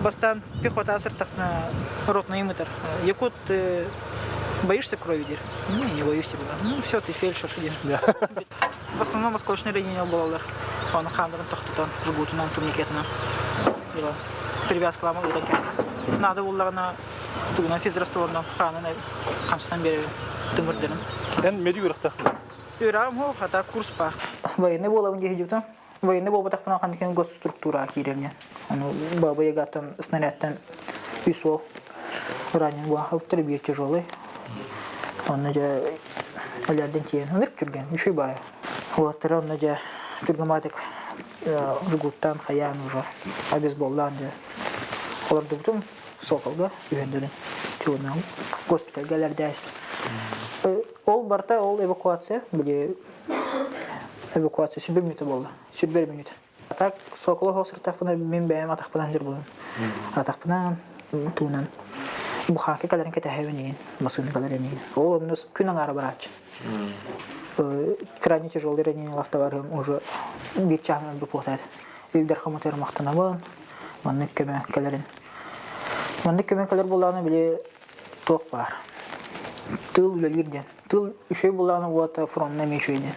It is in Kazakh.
Бастан пехота асыртак на ротный мытар. Якут боишься крови, дир? Ну, не боюсь тебя. Ну, все, ты фельдшер, дир. В основном осколочные ранения балалар. Он хандрон тохтутан, жгутунан, турникетунан. Привязка лама выдаки. Надо было на тугна физрастворном хана на камстан бери тымырдырын. Эн меди үрәхтә. Үрам хо, хата курс бар. Военный был он где идет? Военный был так на канкен госструктура киревне. Он баба ягатан снарядтан писал. Ранен был, а тербия тяжелый. Он надя алярден тиен. Он тюрген, еще и бая. Вот, он надя тюргаматик жгуттан хаян уже. Обезболланды. Оларды бутун соколга үйендерин. Тюрнал. Госпиталь галердайс. Ол барта, ол эвакуация. Были эвакуация 1 минута была. 1 минута. А так соколы хосыр тақпына мен бәйім атақпынан жер болын. Атақпынан туынан. Бұхаки каларын кәті әвенейін. Масыны каларын eyін. Ол оныз күнің ары барач. Крайне тяжелый ранение лахтаварым уже bir çağmen bir potat. İlder xamatır maqtanabın. Manlık kömə kələrin. Manlık kömə kələr bulağına bile toq var. Tıl ülelirden. Tıl üşey bulağına bu ata frontuna meşeydi.